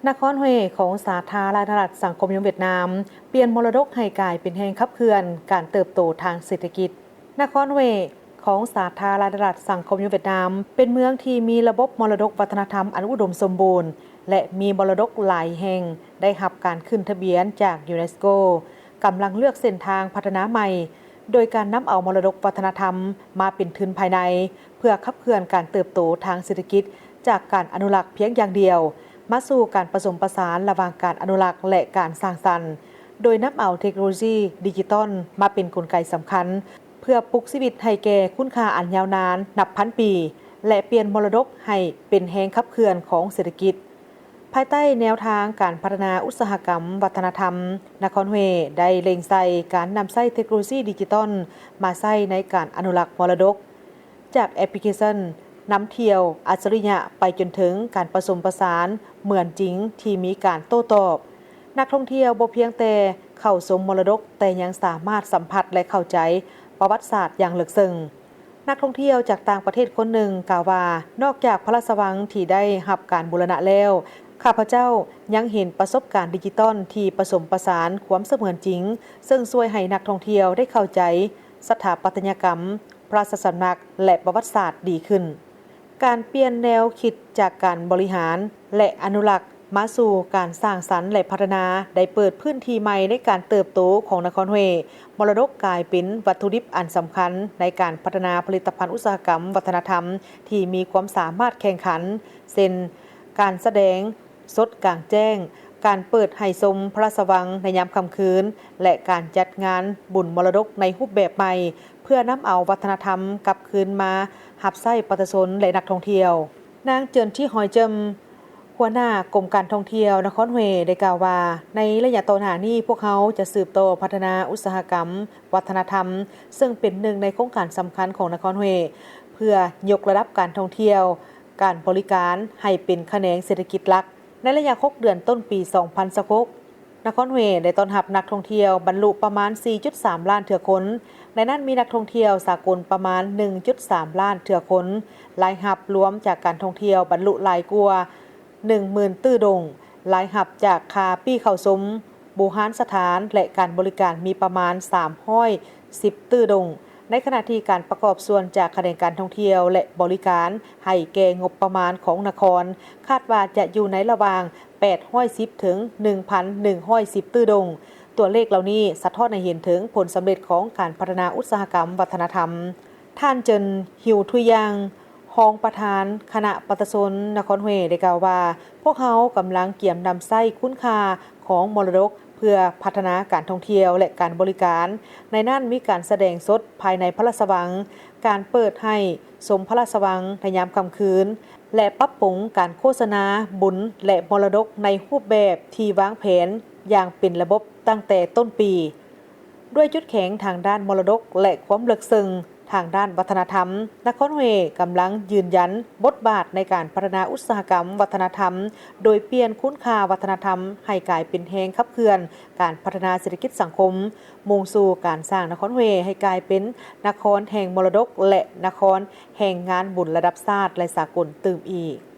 นครเฮของสาธารณรัฐสังคมนิยมเวียดนามเปลี่ยนมรดกให้กลายเป็นแห่งขับเคลื่อนการเติบโตทางเศรษฐกิจนครเฮของสาธารณรัฐสังคมนิยมเวียดนามเป็นเมืองที่มีระบบมรดกวัฒนธรรมอันอุดมสมบูรณ์และมีมรดกหลายแห่งได้รับการขึ้นทะเบียนจากยูเนสโกกำลังเลือกเส้นทางพัฒนาใหม่โดยการนำเอามรดกวัฒนธรรมมาเป็นทุนภายในเพื่อขับเคลื่อนการเติบโตทางเศรษฐกิจจากการอนุรักษ์เพียงอย่างเดียวมาสู่การผสมผสานระหว่างการอนุรักษ์และการสร้างสรรค์โดยนำเอาเทคโนโลยีดิจิตอลมาเป็นกลไกสำคัญเพื่อปลุกชีวิตให้แก่คุณค่าอันยาวนานนับพันปีและเปลี่ยนมรดกให้เป็นแห่งขับเคลื่อนของเศรษฐกิจภายใต้แนวทางการพัฒนาอุตสาหกรรมวัฒนธรรมนครเฮได้เล็งใส่การนำใช้เทคโนโลยีดิจิตอลมาใช้ในการอนุรักษ์มรดกจากแอปพลิเคชันนำเที่ยวอัจฉริยะไปจนถึงการผสมผสานเหมือนจริงที่มีการโต้ตอบนักท่องเที่ยวบ่เพียงแต่เข้าชมมรดกแต่ยังสามารถสัมผัสและเข้าใจประวัติศาสตร์อย่างลึกซึ้งนักท่องเที่ยวจากต่างประเทศคนหนึ่งกล่าวว่านอกจากพระราชวังที่ได้รับการบูรณะแล้วข้าพเจ้ายังเห็นประสบการณ์ดิจิตอลที่ผสมผสานความเสมือนจริงซึ่งช่วยให้นักท่องเที่ยวได้เข้าใจสถาปัตยกรรมพระราชสำนักและประวัติศาสตร์ดีขึ้นการเปลี่ยนแนวคิดจากการบริหารและอนุรักษ์มาสู่การสร้างสรรค์และพัฒนาได้เปิดพื้นที่ใหม่ในการเติบโตของนครเฮมรดกกลายเป็นวัตถุดิบอันสำคัญในการพัฒนาผลิตภัณฑ์อุตสาหกรรมวัฒนธรรมที่มีความสามารถแข่งขันเช่นการแสดงสดกลางแจ้งการเปิดให้ชมพระราชวังในยามค่ำคืนและการจัดงานบุญมรดกในรูปแบบใหม่เพื่อนำเอาวัฒนธรรมกลับคืนมาหับไส้ประชาชนและนักท่องเที่ยวนางเจินที่หอยเจิมหัวหน้ากรมการท่องเที่ยวนครเฮได้กล่าวว่าในระยะต่อหน้านี้พวกเขาจะสืบต่อพัฒนาอุตสาหกรรมวัฒนธรรมซึ่งเป็นหนึ่งในโครงการสำคัญของนครเฮเพื่อยกระดับการท่องเที่ยวการบริการให้เป็นแขนงเศรษฐกิจหลักในระยะ6 เดือนต้นปี2026นครเฮได้ต้อนรับนักท่องเที่ยวบรรลุประมาณ 4.3 ล้านเถื่อคนในนั้นมีนักท่องเที่ยวสากลประมาณ 1.3 ล้านเถื่อคนรายรับรวมจากการท่องเที่ยวบรรลุหลายกว่า 10,000 ตื้อดงรายรับจากคาปี้เข้าสมบูหารสถานและการบริการมีประมาณ310ตื้อดงในขณะที่การประกอบส่วนจากแขนงการท่องเที่ยวและบริการให้แก่งบประมาณของนครคาดว่าจะอยู่ในระหว่าง810ถึง 1,110 ตื้อดงตัวเลขเหล่านี้สะท้อนให้เห็นถึงผลสำเร็จของการพัฒนาอุตสาหกรรมวัฒนธรรมท่านเจินหิวทุยยังรองประธานคณะประชาชนนครเฮได้กล่าวว่าพวกเขากำลังเกี่ยมนำไส้คุณค่าของมรดกเพื่อพัฒนาการท่องเที่ยวและการบริการในนั้นมีการแสดงสดภายในพระราชวังการเปิดให้ชมพระราชวังในยามค่ำคืนและปรับปรุงการโฆษณาบุญและมรดกในรูปแบบที่วางแผนอย่างเป็นระบบตั้งแต่ต้นปีด้วยจุดแข็งทางด้านมรดกและความลึกซึ้งทางด้านวัฒนธรรมนครเฮกำลังยืนยันบทบาทในการพัฒนาอุตสาหกรรมวัฒนธรรมโดยเปลี่ยนคุณค่าวัฒนธรรมให้กลายเป็นแห่งขับเคลื่อนการพัฒนาเศรษฐกิจสังคมมุ่งสู่การสร้างนครเฮให้กลายเป็นนครแห่งมรดกและนครแห่งงานบุญระดับชาติและสากลตื่มอีก